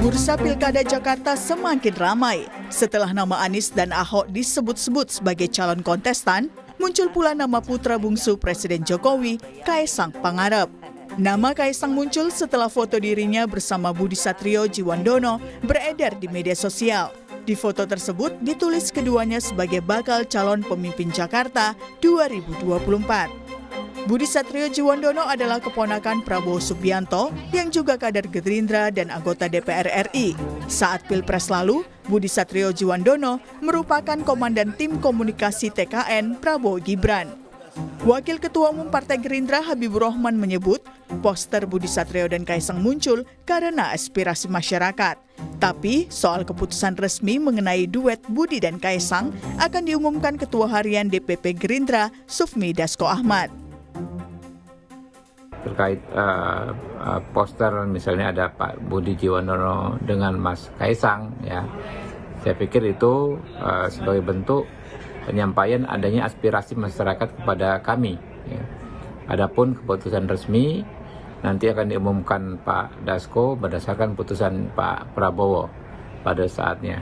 Bursa Pilkada Jakarta semakin ramai. Setelah nama Anies dan Ahok disebut-sebut sebagai calon kontestan, muncul pula nama putra bungsu Presiden Jokowi, Kaesang Pangarep. Nama Kaesang muncul setelah foto dirinya bersama Budi Satrio-Djiwandono beredar di media sosial. Di foto tersebut ditulis keduanya sebagai bakal calon pemimpin Jakarta 2024. Budi Satrio-Djiwandono adalah keponakan Prabowo Subianto yang juga kader Gerindra dan anggota DPR RI. Saat Pilpres lalu, Budi Satrio-Djiwandono merupakan komandan tim komunikasi TKN Prabowo Gibran. Wakil Ketua Umum Partai Gerindra Habibur Rahman menyebut poster Budi Satrio dan Kaesang muncul karena aspirasi masyarakat. Tapi soal keputusan resmi mengenai duet Budi dan Kaesang akan diumumkan Ketua Harian DPP Gerindra Sufmi Dasko Ahmad. Terkait poster misalnya ada Pak Budi Djiwandono dengan Mas Kaesang, ya, saya pikir itu sebagai bentuk penyampaian adanya aspirasi masyarakat kepada kami. Ya. Adapun keputusan resmi nanti akan diumumkan Pak Dasko berdasarkan putusan Pak Prabowo pada saatnya.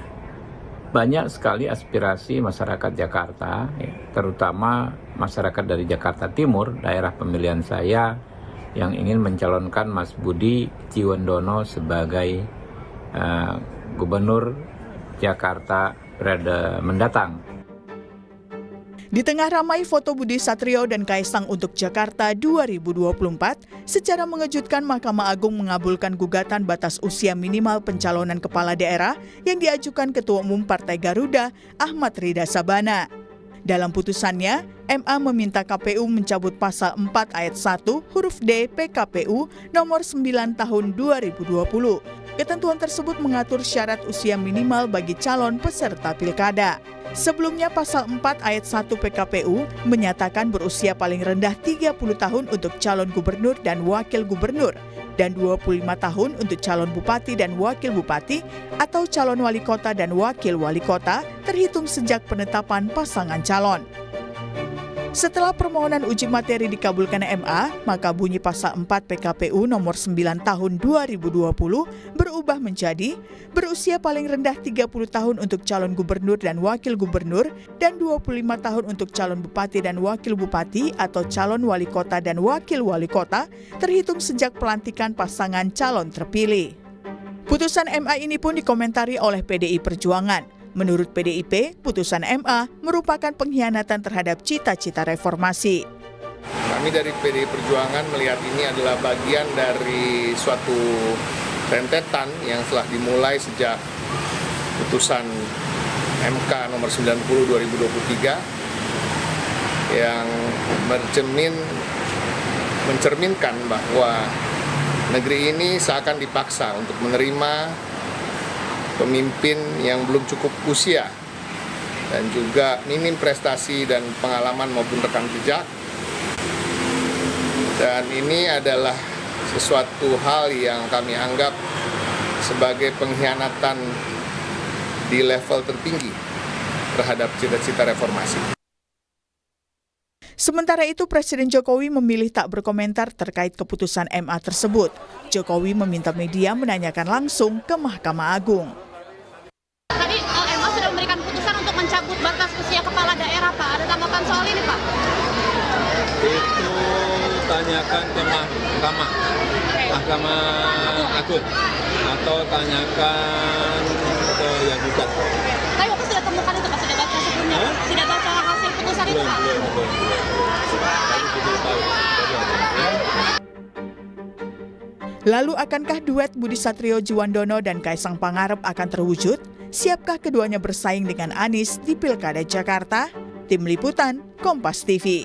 Banyak sekali aspirasi masyarakat Jakarta, ya, terutama masyarakat dari Jakarta Timur, daerah pemilihan saya, yang ingin mencalonkan Mas Budi Djiwandono sebagai Gubernur Jakarta periode mendatang. Di tengah ramai foto Budi Satrio dan Kaesang untuk Jakarta 2024, secara mengejutkan Mahkamah Agung mengabulkan gugatan batas usia minimal pencalonan kepala daerah yang diajukan Ketua Umum Partai Garuda Ahmad Ridha Sabana. Dalam putusannya, MA meminta KPU mencabut pasal 4 ayat 1 huruf D PKPU nomor 9 tahun 2020. Ketentuan tersebut mengatur syarat usia minimal bagi calon peserta pilkada. Sebelumnya pasal 4 ayat 1 PKPU menyatakan berusia paling rendah 30 tahun untuk calon gubernur dan wakil gubernur dan 25 tahun untuk calon bupati dan wakil bupati atau calon wali kota dan wakil wali kota terhitung sejak penetapan pasangan calon. Setelah permohonan uji materi dikabulkan MA, maka bunyi pasal 4 PKPU nomor 9 tahun 2020 berubah menjadi berusia paling rendah 30 tahun untuk calon gubernur dan wakil gubernur dan 25 tahun untuk calon bupati dan wakil bupati atau calon wali kota dan wakil wali kota terhitung sejak pelantikan pasangan calon terpilih. Putusan MA ini pun dikomentari oleh PDI Perjuangan. Menurut PDIP, putusan MA merupakan pengkhianatan terhadap cita-cita reformasi. Kami dari PDI Perjuangan melihat ini adalah bagian dari suatu rentetan yang telah dimulai sejak putusan MK nomor 90 2023 yang mencerminkan bahwa negeri ini seakan dipaksa untuk menerima pemimpin yang belum cukup usia dan juga minim prestasi dan pengalaman maupun rekam jejak. Dan ini adalah sesuatu hal yang kami anggap sebagai pengkhianatan di level tertinggi terhadap cita-cita reformasi. Sementara itu, Presiden Jokowi memilih tak berkomentar terkait keputusan MA tersebut. Jokowi meminta media menanyakan langsung ke Mahkamah Agung. Tadi MA sudah memberikan keputusan untuk mencabut batas usia kepala daerah, Pak. Ada tanggapan soal ini, Pak? Itu tanyakan ke Mahkamah Agung atau tanyakan ke yang gugat. Tapi Bapak sudah temukan itu, Pak? Sudah baca sebelumnya? Sudah baca hasil putusan itu, Pak? Belum. Lalu akankah duet Budi Satrio-Djiwandono dan Kaesang Pangarep akan terwujud? Siapkah keduanya bersaing dengan Anies di Pilkada Jakarta? Tim Liputan, Kompas TV.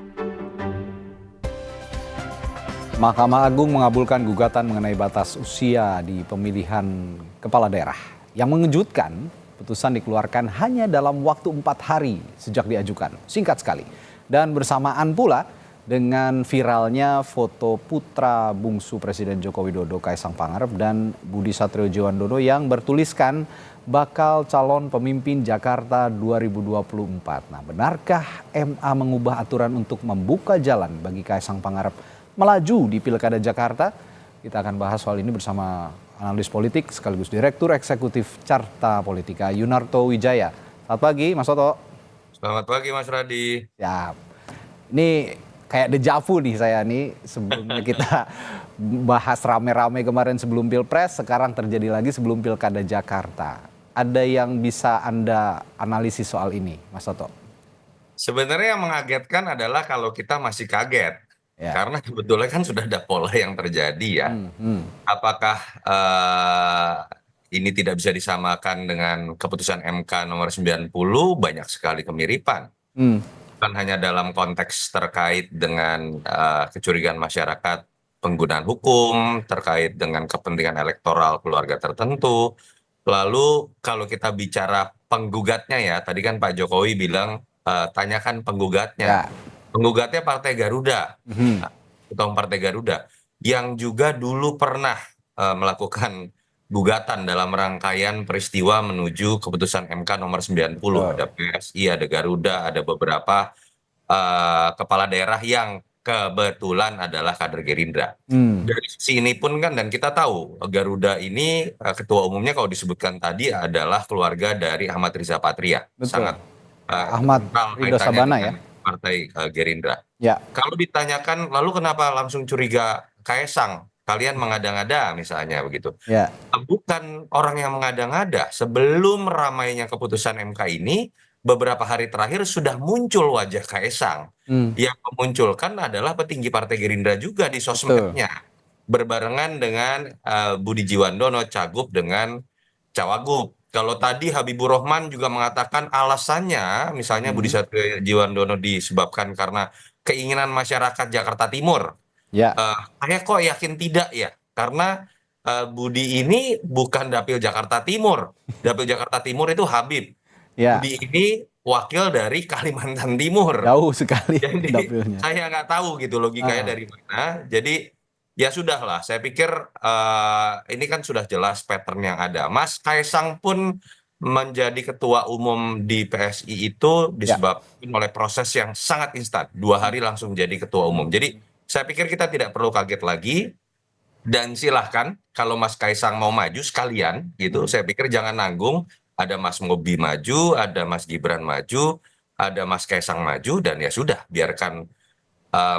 Mahkamah Agung mengabulkan gugatan mengenai batas usia di pemilihan kepala daerah. Yang mengejutkan, putusan dikeluarkan hanya dalam waktu 4 hari sejak diajukan. Singkat sekali. Dan bersamaan pula dengan viralnya foto putra bungsu Presiden Joko Widodo Kaesang Pangarep dan Budi Satrio-Djiwandono yang bertuliskan bakal calon pemimpin Jakarta 2024. Nah, benarkah MA mengubah aturan untuk membuka jalan bagi Kaesang Pangarep melaju di Pilkada Jakarta? Kita akan bahas soal ini bersama analis politik sekaligus Direktur Eksekutif Carta Politika Yunarto Wijaya. Selamat pagi Mas Toto. Selamat pagi Mas Radi. Ya, ini kayak dejavu nih saya nih, sebelumnya kita bahas rame-rame kemarin sebelum Pilpres, sekarang terjadi lagi sebelum Pilkada Jakarta. Ada yang bisa Anda analisis soal ini, Mas Toto? Sebenarnya yang mengagetkan adalah kalau kita masih kaget. Ya. Karena sebetulnya kan sudah ada pola yang terjadi ya. Apakah ini tidak bisa disamakan dengan keputusan MK nomor 90? Banyak sekali kemiripan. Bukan hanya dalam konteks terkait dengan kecurigaan masyarakat penggunaan hukum, terkait dengan kepentingan elektoral keluarga tertentu. Lalu kalau kita bicara penggugatnya ya, tadi kan Pak Jokowi bilang tanyakan penggugatnya. Ya. Penggugatnya Partai Garuda, Ketua Umum Partai Garuda, yang juga dulu pernah melakukan gugatan dalam rangkaian peristiwa menuju keputusan MK nomor 90. Ada PSI, ada Garuda, ada beberapa kepala daerah yang kebetulan adalah kader Gerindra. Dari sisi ini pun kan, dan kita tahu Garuda ini ketua umumnya kalau disebutkan tadi adalah keluarga dari Ahmad Riza Patria. Betul. Sangat Ahmad kental Ridho kaitannya Sabana dengan ya. Partai Gerindra. Ya. Kalau ditanyakan lalu kenapa langsung curiga Kaesang? Kalian mengada-ngada misalnya begitu. Ya. Bukan orang yang mengada-ngada. Sebelum ramainya keputusan MK ini, beberapa hari terakhir sudah muncul wajah Kaesang. Yang memunculkan adalah petinggi Partai Gerindra juga di sosmednya. Berbarengan dengan Budi Jiwandono, Cagup dengan Cawagup. Kalau tadi Habibur Rahman juga mengatakan alasannya, misalnya Budi Satrio Jiwandono disebabkan karena keinginan masyarakat Jakarta Timur. Ya. Saya kok yakin tidak ya, karena Budi ini bukan dapil Jakarta Timur. Dapil Jakarta Timur itu Habib. Ya. Budi ini wakil dari Kalimantan Timur. Jauh sekali Jadi dapilnya. saya nggak tahu gitu logikanya dari mana. Jadi ya sudahlah, saya pikir ini kan sudah jelas pattern yang ada. Mas Kaesang pun menjadi ketua umum di PSI itu disebabkan oleh proses yang sangat instan. 2 hari langsung jadi ketua umum. Jadi saya pikir kita tidak perlu kaget lagi. Dan silahkan kalau Mas Kaesang mau maju sekalian gitu, saya pikir jangan nanggung. Ada Mas Mobi maju, ada Mas Gibran maju, ada Mas Kaesang maju, dan ya sudah, biarkan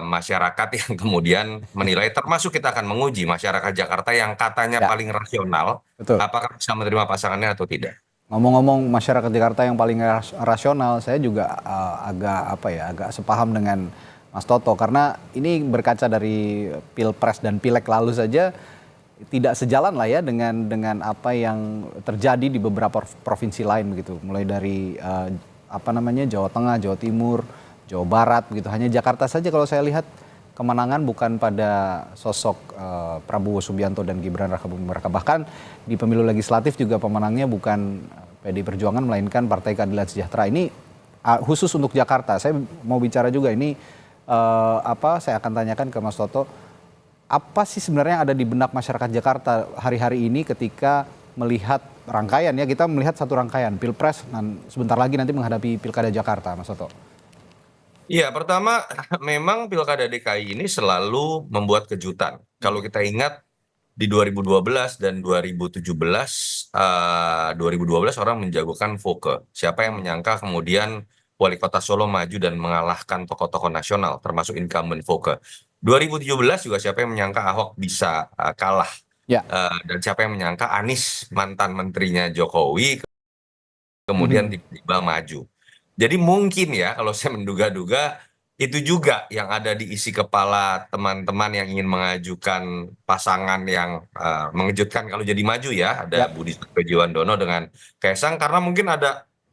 masyarakat yang kemudian menilai, termasuk kita akan menguji masyarakat Jakarta yang katanya paling rasional, Betul. apakah bisa menerima pasangannya atau tidak. Ngomong-ngomong masyarakat Jakarta yang paling rasional, saya juga agak sepaham dengan Mas Toto, karena ini berkaca dari Pilpres dan Pileg lalu saja tidak sejalan lah ya dengan apa yang terjadi di beberapa provinsi lain begitu, mulai dari Jawa Tengah, Jawa Timur, Jawa Barat begitu. Hanya Jakarta saja kalau saya lihat kemenangan bukan pada sosok Prabowo Subianto dan Gibran Rakabuming Raka. Bahkan di pemilu legislatif juga pemenangnya bukan PDI Perjuangan melainkan Partai Keadilan Sejahtera. Ini khusus untuk Jakarta. Saya mau bicara juga ini saya akan tanyakan ke Mas Toto. Apa sih sebenarnya yang ada di benak masyarakat Jakarta hari-hari ini ketika melihat rangkaian ya, kita melihat satu rangkaian Pilpres dan sebentar lagi nanti menghadapi Pilkada Jakarta, Mas Toto. Iya, pertama memang Pilkada DKI ini selalu membuat kejutan. Kalau kita ingat di 2012 dan 2017, 2012 orang menjagokan Foke. Siapa yang menyangka kemudian Wali Kota Solo maju dan mengalahkan tokoh-tokoh nasional termasuk incumbent Foke. 2017 juga siapa yang menyangka Ahok bisa kalah. Ya. Dan siapa yang menyangka Anies, mantan menterinya Jokowi, kemudian tiba-tiba maju. Jadi mungkin ya kalau saya menduga-duga itu juga yang ada di isi kepala teman-teman yang ingin mengajukan pasangan yang mengejutkan kalau jadi maju ya. Ada Budi Satrio Jiwandono dengan Kaesang, karena mungkin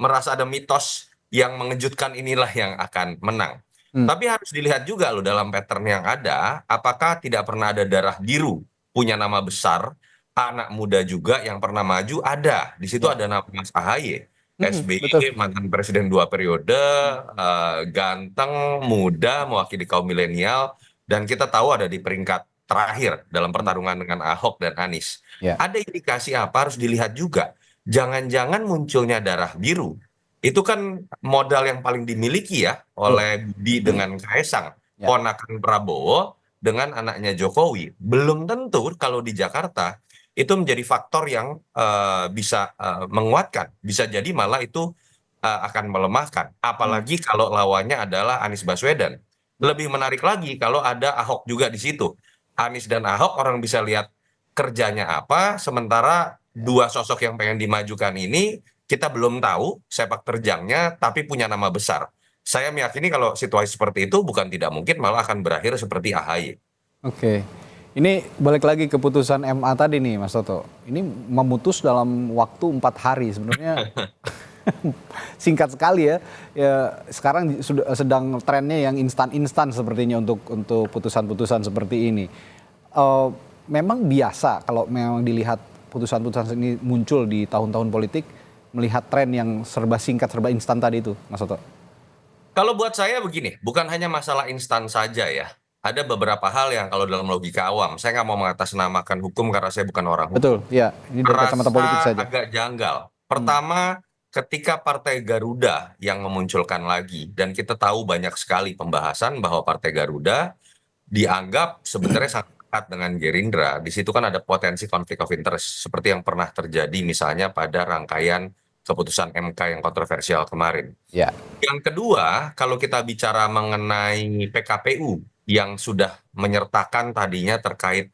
merasa ada mitos yang mengejutkan inilah yang akan menang. Tapi harus dilihat juga loh dalam pattern yang ada, apakah tidak pernah ada darah biru punya nama besar, anak muda juga yang pernah maju ada. Di situ ada nama Mas AHY, SBY, mantan presiden 2 periode, ganteng, muda, mewakili kaum milenial, dan kita tahu ada di peringkat terakhir dalam pertarungan dengan Ahok dan Anies. Ada indikasi apa harus dilihat juga. Jangan-jangan munculnya darah biru itu kan modal yang paling dimiliki ya oleh Budi dengan Kaesang, ponakan Prabowo dengan anaknya Jokowi. Belum tentu kalau di Jakarta itu menjadi faktor yang bisa menguatkan, bisa jadi malah itu akan melemahkan. Apalagi kalau lawannya adalah Anies Baswedan. Lebih menarik lagi kalau ada Ahok juga di situ. Anies dan Ahok orang bisa lihat kerjanya apa, sementara dua sosok yang pengen dimajukan ini kita belum tahu sepak terjangnya, tapi punya nama besar. Saya meyakini kalau situasi seperti itu bukan tidak mungkin malah akan berakhir seperti AHY. Oke. Ini balik lagi ke putusan MA tadi nih Mas Toto. Ini memutus dalam waktu 4 hari sebenarnya. Singkat sekali ya. Sekarang sudah sedang trennya yang instan-instan sepertinya untuk putusan-putusan seperti ini. Memang biasa kalau memang dilihat putusan-putusan ini muncul di tahun-tahun politik, melihat tren yang serba singkat, serba instan tadi itu, Mas Toto. Kalau buat saya begini, bukan hanya masalah instan saja ya. Ada beberapa hal yang kalau dalam logika awam, saya nggak mau mengatasnamakan hukum karena saya bukan orang hukum. Betul, ya. Ini dari kacamata politik saja. Agak janggal. Pertama, ketika Partai Garuda yang memunculkan lagi, dan kita tahu banyak sekali pembahasan bahwa Partai Garuda dianggap sebenarnya sangat dekat dengan Gerindra. Di situ kan ada potensi konflik of interest, seperti yang pernah terjadi misalnya pada rangkaian keputusan MK yang kontroversial kemarin. Ya. Yang kedua, kalau kita bicara mengenai PKPU yang sudah menyertakan tadinya terkait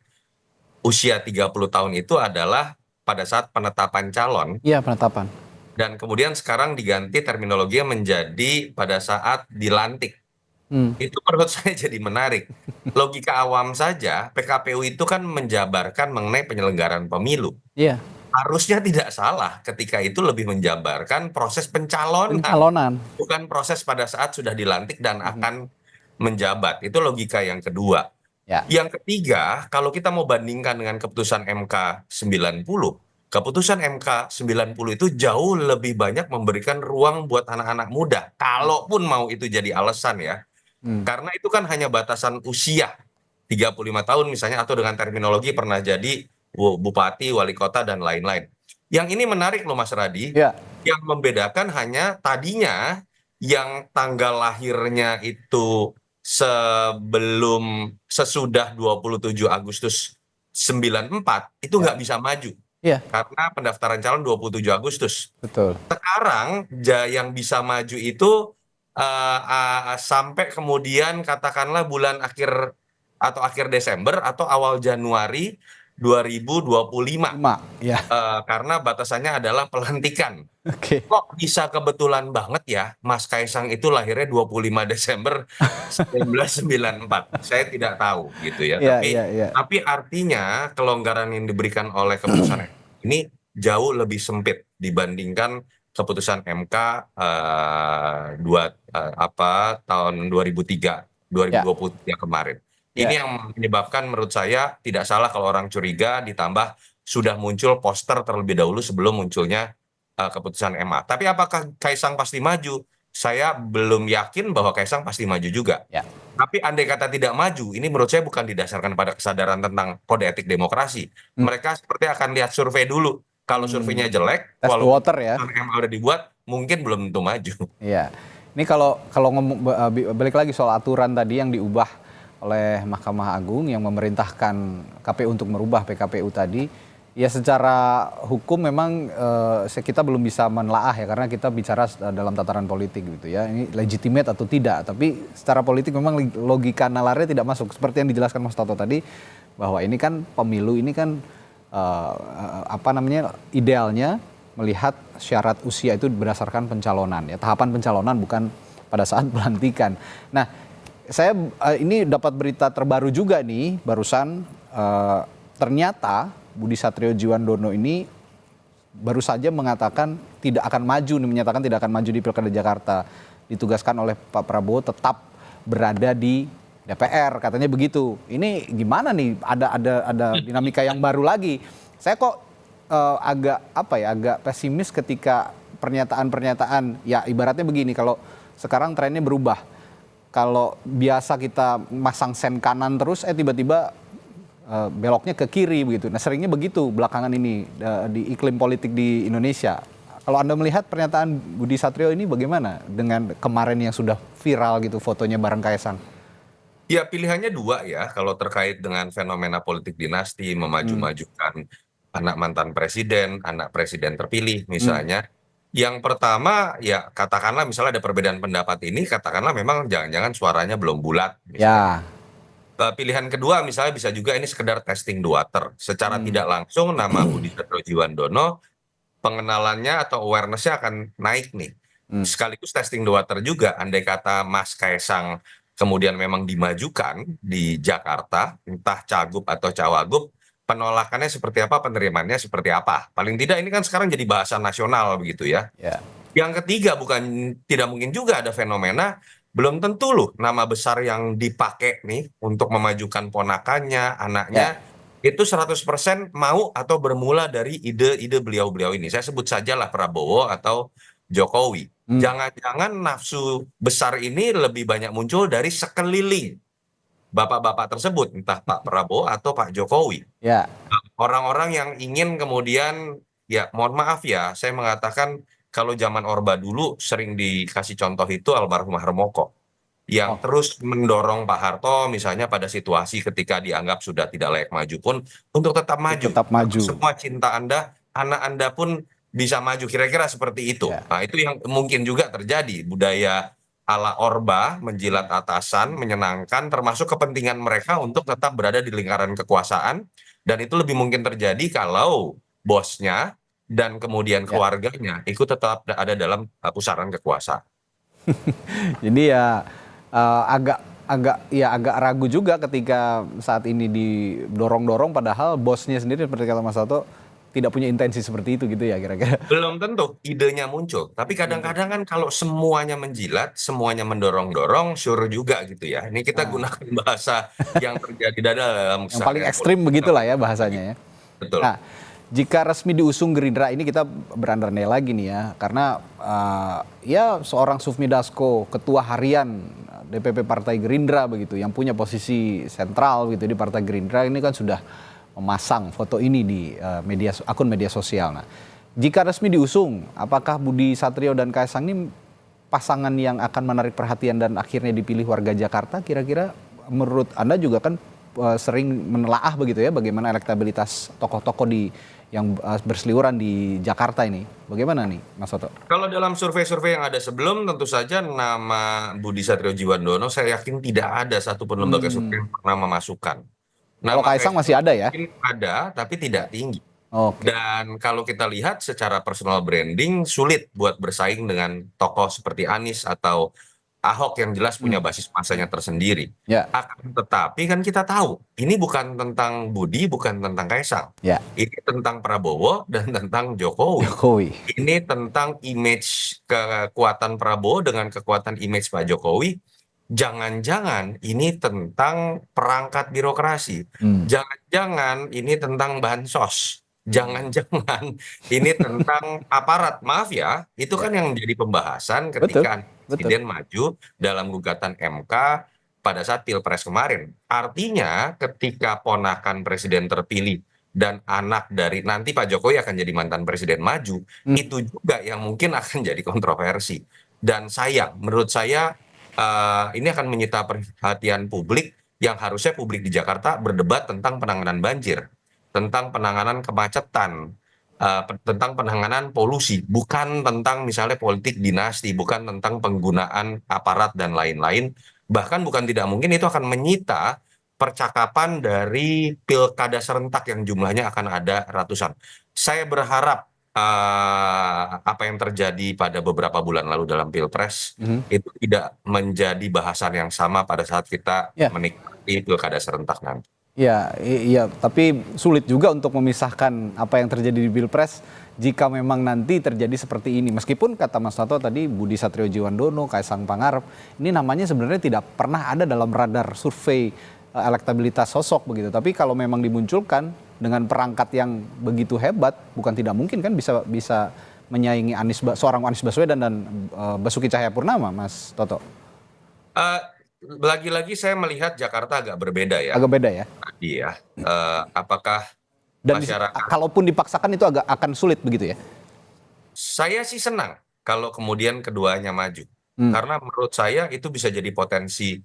usia 30 tahun itu adalah pada saat penetapan calon. Iya, penetapan. Dan kemudian sekarang diganti terminologinya menjadi pada saat dilantik. Itu menurut saya jadi menarik. Logika awam saja, PKPU itu kan menjabarkan mengenai penyelenggaraan pemilu. Iya. Harusnya tidak salah ketika itu lebih menjabarkan proses pencalonan. Bukan proses pada saat sudah dilantik dan akan menjabat. Itu logika yang kedua. Ya. Yang ketiga, kalau kita mau bandingkan dengan keputusan MK 90, keputusan MK 90 itu jauh lebih banyak memberikan ruang buat anak-anak muda. Kalaupun mau itu jadi alasan ya. Karena itu kan hanya batasan usia. 35 tahun misalnya, atau dengan terminologi pernah jadi bupati, wali kota, dan lain-lain. Yang ini menarik loh Mas Radi. Ya. Yang membedakan hanya tadinya yang tanggal lahirnya itu sesudah 27 Agustus 94 itu nggak bisa maju. Iya. Karena pendaftaran calon 27 Agustus. Betul. Sekarang yang bisa maju itu sampai kemudian katakanlah bulan akhir atau akhir Desember atau awal Januari 2025. Ya. Karena batasannya adalah pelantikan. Oke. Kok bisa kebetulan banget ya Mas Kaisang itu lahirnya 25 Desember 1994. Saya tidak tahu gitu ya. Tapi artinya kelonggaran yang diberikan oleh keputusan ini jauh lebih sempit dibandingkan keputusan MK tahun 2023 kemarin. Ini yang menyebabkan menurut saya tidak salah kalau orang curiga, ditambah sudah muncul poster terlebih dahulu sebelum munculnya keputusan MA. Tapi apakah Kaisang pasti maju? Saya belum yakin bahwa Kaisang pasti maju juga. Ya. Tapi andai kata tidak maju, ini menurut saya bukan didasarkan pada kesadaran tentang kode etik demokrasi. Mereka seperti akan lihat survei dulu. Kalau surveinya jelek, walaupun water ya. MA udah dibuat, mungkin belum tentu maju. Iya. Ini kalau ngomong balik lagi soal aturan tadi yang diubah oleh Mahkamah Agung yang memerintahkan KPU untuk merubah PKPU tadi, ya secara hukum memang kita belum bisa menelaah ya, karena kita bicara dalam tataran politik gitu ya, ini legitimate atau tidak, tapi secara politik memang logika nalarnya tidak masuk, seperti yang dijelaskan Mas Toto tadi, bahwa ini kan pemilu, ini kan idealnya melihat syarat usia itu berdasarkan pencalonan ya, tahapan pencalonan bukan pada saat pelantikan. Nah, saya ini dapat berita terbaru juga nih barusan, ternyata Budi Satriojiwandono ini baru saja mengatakan tidak akan maju, menyatakan tidak akan maju di Pilkada Jakarta. Ditugaskan oleh Pak Prabowo tetap berada di DPR, katanya begitu. ini gimana nih, ada dinamika yang baru lagi. Saya kok agak pesimis ketika pernyataan ya, ibaratnya begini, kalau sekarang trennya berubah. Kalau biasa kita masang sen kanan terus, tiba-tiba beloknya ke kiri begitu. Nah, seringnya begitu belakangan ini di iklim politik di Indonesia. Kalau Anda melihat pernyataan Budi Satrio ini bagaimana dengan kemarin yang sudah viral gitu fotonya bareng Kaisang? Ya, pilihannya dua ya kalau terkait dengan fenomena politik dinasti, memaju-majukan anak mantan presiden, anak presiden terpilih misalnya. Yang pertama ya katakanlah misalnya ada perbedaan pendapat ini, katakanlah memang jangan-jangan suaranya belum bulat misalnya. Ya. Pilihan kedua misalnya bisa juga ini sekedar testing the water. Secara tidak langsung nama Budi Satriojiwandono pengenalannya atau awareness-nya akan naik nih. Sekaligus testing the water juga, andai kata Mas Kaisang kemudian memang dimajukan di Jakarta, entah cagup atau cawagup, penolakannya seperti apa, penerimaannya seperti apa. Paling tidak ini kan sekarang jadi bahasa nasional begitu ya. Ya. Yang ketiga tidak mungkin juga ada fenomena belum tentu loh nama besar yang dipakai nih untuk memajukan ponakannya, anaknya itu 100% mau atau bermula dari ide-ide beliau-beliau ini. Saya sebut sajalah Prabowo atau Jokowi. Jangan-jangan nafsu besar ini lebih banyak muncul dari sekeliling bapak-bapak tersebut, entah Pak Prabowo atau Pak Jokowi. Ya. Orang-orang yang ingin kemudian, ya mohon maaf ya, saya mengatakan kalau zaman Orba dulu sering dikasih contoh itu almarhum Harmoko. Yang terus mendorong Pak Harto misalnya pada situasi ketika dianggap sudah tidak layak maju pun untuk tetap maju. Tetap maju. Semua cinta Anda, anak Anda pun bisa maju. Kira-kira seperti itu. Ya. Nah itu yang mungkin juga terjadi. Budaya ala Orba, menjilat atasan, menyenangkan, termasuk kepentingan mereka untuk tetap berada di lingkaran kekuasaan. Dan itu lebih mungkin terjadi kalau bosnya dan kemudian keluarganya ikut tetap ada dalam pusaran kekuasaan. Jadi ya agak ragu juga ketika saat ini didorong-dorong padahal bosnya sendiri seperti kata Mas Toto tidak punya intensi seperti itu gitu ya kira-kira. Belum tentu idenya muncul, tapi kadang-kadang kan kalau semuanya menjilat, semuanya mendorong-dorong, sure juga gitu ya. Ini kita gunakan bahasa yang terjadi dalam Yang paling ekstrim begitulah ya bahasanya ya. Betul. Nah, jika resmi diusung Gerindra ini kita berandai lagi nih ya, karena ya seorang Sufmi Dasko, ketua harian DPP Partai Gerindra begitu, yang punya posisi sentral gitu di Partai Gerindra ini kan sudah memasang foto ini di akun media sosial. Nah, jika resmi diusung, apakah Budi Satrio dan Kaisang ini pasangan yang akan menarik perhatian dan akhirnya dipilih warga Jakarta? Kira-kira menurut Anda juga kan sering menelaah begitu ya, bagaimana elektabilitas tokoh-tokoh yang berseliweran di Jakarta ini. Bagaimana nih Mas Toto? Kalau dalam survei-survei yang ada sebelum, tentu saja nama Budi Satriojiwandono saya yakin tidak ada satupun lembaga survei yang pernah memasukkan. Kalau Kaisang masih ada ya? Ada, tapi tidak tinggi. Oke. Dan kalau kita lihat secara personal branding, sulit buat bersaing dengan tokoh seperti Anies atau Ahok yang jelas punya basis masanya tersendiri. Ya. Akan tetapi kan kita tahu, ini bukan tentang Budi, bukan tentang Kaisang. Ya. Ini tentang Prabowo dan tentang Jokowi. Ini tentang image kekuatan Prabowo dengan kekuatan image Pak Jokowi. Jangan-jangan ini tentang perangkat birokrasi. Jangan-jangan ini tentang bansos. Jangan-jangan ini tentang aparat. Maaf ya, itu kan yang menjadi pembahasan ketika Presiden maju dalam gugatan MK pada saat Pilpres kemarin. Artinya ketika ponakan Presiden terpilih dan anak dari nanti Pak Jokowi akan jadi mantan Presiden maju, itu juga yang mungkin akan jadi kontroversi. Dan sayang, menurut saya ini akan menyita perhatian publik yang harusnya publik di Jakarta berdebat tentang penanganan banjir, tentang penanganan kemacetan, tentang penanganan polusi, bukan tentang misalnya politik dinasti, bukan tentang penggunaan aparat dan lain-lain. Bahkan bukan tidak mungkin itu akan menyita percakapan dari pilkada serentak yang jumlahnya akan ada ratusan. Saya berharap apa yang terjadi pada beberapa bulan lalu dalam Pilpres itu tidak menjadi bahasan yang sama pada saat kita menikmati pilkada serentak nanti. Ya, iya, tapi sulit juga untuk memisahkan apa yang terjadi di Pilpres jika memang nanti terjadi seperti ini. Meskipun kata Mas Toto tadi Budi Satriojiwandono, Kaisang Pangarep, ini namanya sebenarnya tidak pernah ada dalam radar survei elektabilitas sosok begitu. Tapi kalau memang dimunculkan dengan perangkat yang begitu hebat, bukan tidak mungkin kan bisa menyaingi seorang Anies Baswedan dan Basuki Cahayapurnama, Mas Toto. Lagi-lagi saya melihat Jakarta agak berbeda ya. Agak beda ya. Iya. Apakah dan masyarakat? Kalaupun dipaksakan itu akan sulit begitu ya. Saya sih senang kalau kemudian keduanya maju, karena menurut saya itu bisa jadi potensi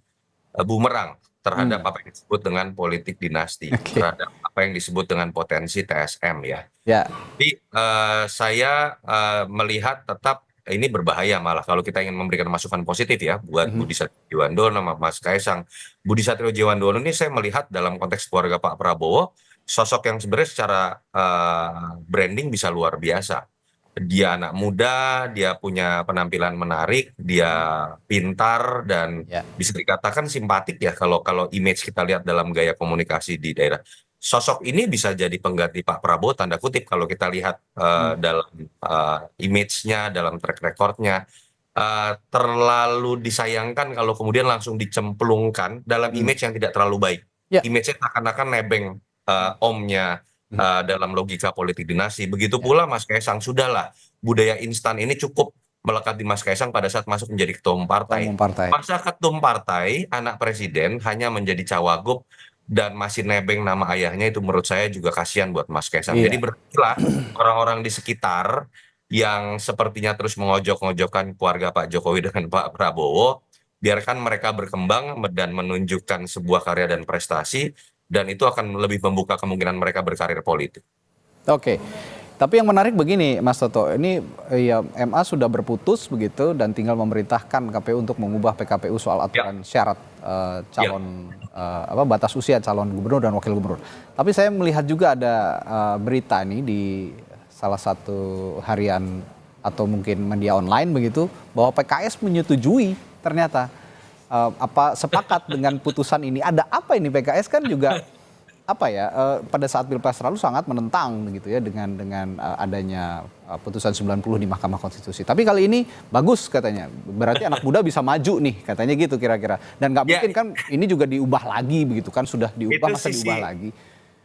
bumerang terhadap apa yang disebut dengan politik dinasti, terhadap apa yang disebut dengan potensi TSM ya. Ya, Tapi saya melihat tetap ini berbahaya malah kalau kita ingin memberikan masukan positif ya buat Budi Satrio Djiwandono sama Mas Kaisang. Budi Satrio Djiwandono ini saya melihat dalam konteks keluarga Pak Prabowo sosok yang sebenarnya secara branding bisa luar biasa. Dia anak muda, dia punya penampilan menarik, dia pintar dan Ya. bisa dikatakan simpatik ya kalau image kita lihat dalam gaya komunikasi di daerah. Sosok ini bisa jadi pengganti Pak Prabowo tanda kutip kalau kita lihat dalam image-nya, dalam track record-nya. Terlalu disayangkan kalau kemudian langsung dicemplungkan dalam image yang tidak terlalu baik. Ya. Image-nya seakan-akan nebeng omnya dalam logika politik dinasti. Begitu pula Mas Kaisang, sudahlah budaya instan ini cukup melekat di Mas Kaisang pada saat masuk menjadi ketua umum partai. Umum partai. Masa ketum partai, anak presiden hanya menjadi cawagup dan masih nebeng nama ayahnya, itu menurut saya juga kasihan buat Mas Kaisang. Iya. Jadi berartilah orang-orang di sekitar yang sepertinya terus mengojok-ngojokkan keluarga Pak Jokowi dengan Pak Prabowo, biarkan mereka berkembang dan menunjukkan sebuah karya dan prestasi, dan itu akan lebih membuka kemungkinan mereka berkarir politik. Oke. Tapi yang menarik begini Mas Toto, ini ya MA sudah berputus begitu dan tinggal memerintahkan KPU untuk mengubah PKPU soal aturan syarat calon batas usia calon gubernur dan wakil gubernur. Tapi saya melihat juga ada berita ini di salah satu harian atau mungkin media online begitu bahwa PKS menyetujui ternyata sepakat dengan putusan ini. Ada apa ini? PKS kan juga pada saat Pilpres lalu sangat menentang begitu ya dengan adanya putusan 90 di Mahkamah Konstitusi. Tapi kali ini bagus katanya. Berarti anak muda bisa maju nih katanya gitu kira-kira. Dan nggak mungkin kan ini juga diubah lagi begitu kan, sudah diubah masa diubah lagi.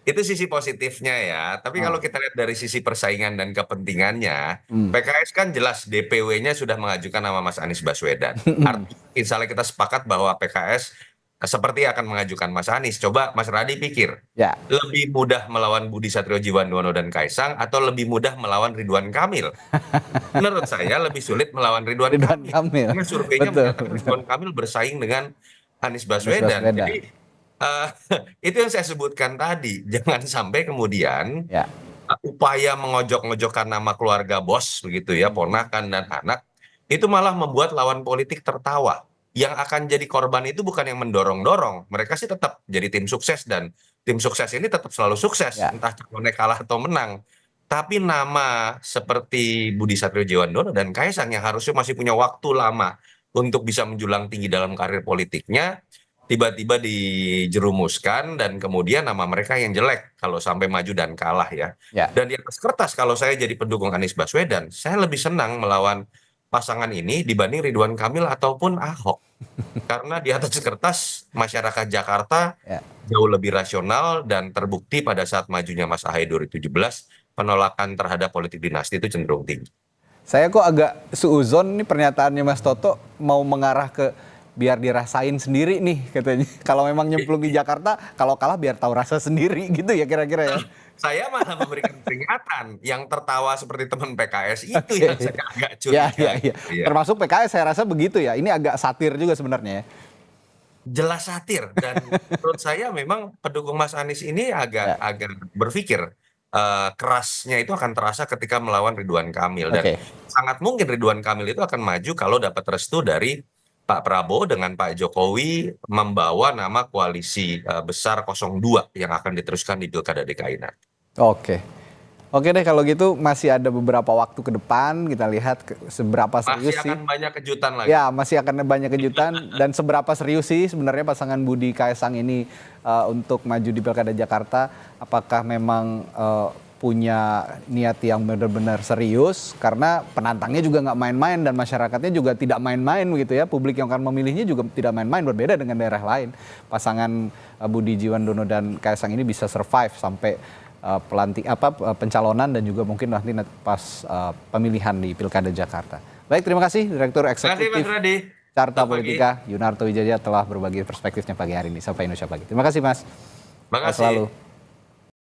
Itu sisi positifnya ya. Tapi kalau kita lihat dari sisi persaingan dan kepentingannya, PKS kan jelas DPW-nya sudah mengajukan nama Mas Anies Baswedan. Artinya misalnya kita sepakat bahwa PKS seperti akan mengajukan Mas Anies. Coba Mas Radi pikir, Ya. lebih mudah melawan Budi Satrio Djiwandono dan Kaisang atau lebih mudah melawan Ridwan Kamil? Menurut saya lebih sulit melawan Ridwan Kamil. Karena surveinya menyatakan Ridwan Kamil bersaing dengan Anies Baswedan. Jadi itu yang saya sebutkan tadi. Jangan sampai kemudian upaya mengojok-ngojokkan nama keluarga bos begitu ya, ponakan dan anak, itu malah membuat lawan politik tertawa. Yang akan jadi korban itu bukan yang mendorong-dorong. Mereka sih tetap jadi tim sukses dan tim sukses ini tetap selalu sukses. Entah calonnya kalah atau menang. Tapi nama seperti Budi Satrio Djiwandono dan Kaisang yang harusnya masih punya waktu lama untuk bisa menjulang tinggi dalam karir politiknya, tiba-tiba dijerumuskan dan kemudian nama mereka yang jelek kalau sampai maju dan kalah ya. Dan di atas kertas kalau saya jadi pendukung Anies Baswedan, saya lebih senang melawan pasangan ini dibanding Ridwan Kamil ataupun Ahok. Karena di atas kertas masyarakat Jakarta jauh lebih rasional dan terbukti pada saat majunya Mas Ahaye 2017 penolakan terhadap politik dinasti itu cenderung tinggi. Saya kok agak suuzon nih pernyataannya Mas Toto mau mengarah ke biar dirasain sendiri nih katanya. Kalau memang nyemplung di Jakarta, kalau kalah biar tahu rasa sendiri gitu ya kira-kira ya. Saya malah memberikan peringatan. Yang tertawa seperti teman PKS itu yang saya agak curiga. Ya. Termasuk PKS saya rasa begitu ya. Ini agak satir juga sebenarnya ya. Jelas satir dan menurut saya memang pendukung Mas Anies ini agak berpikir kerasnya itu akan terasa ketika melawan Ridwan Kamil dan sangat mungkin Ridwan Kamil itu akan maju kalau dapat restu dari Pak Prabowo dengan Pak Jokowi membawa nama koalisi besar 02 yang akan diteruskan di Pilkada DKI nanti. Oke deh kalau gitu masih ada beberapa waktu ke depan kita lihat seberapa serius masih akan banyak kejutan lagi. Ya masih akan banyak kejutan dan seberapa serius sih sebenarnya pasangan Budi Kaisang ini untuk maju di Pilkada Jakarta. Apakah memang punya niat yang benar-benar serius karena penantangnya juga nggak main-main dan masyarakatnya juga tidak main-main gitu ya. Publik yang akan memilihnya juga tidak main-main, berbeda dengan daerah lain. Pasangan Budi Djiwandono dan Kaisang ini bisa survive sampai pencalonan dan juga mungkin nanti pas pemilihan di Pilkada Jakarta. Baik, terima kasih Direktur Eksekutif Carta Politika Yunarto Wijaya telah berbagi perspektifnya pagi hari ini. Sampai Indonesia Pagi. Terima kasih Mas. Terima kasih. Selalu.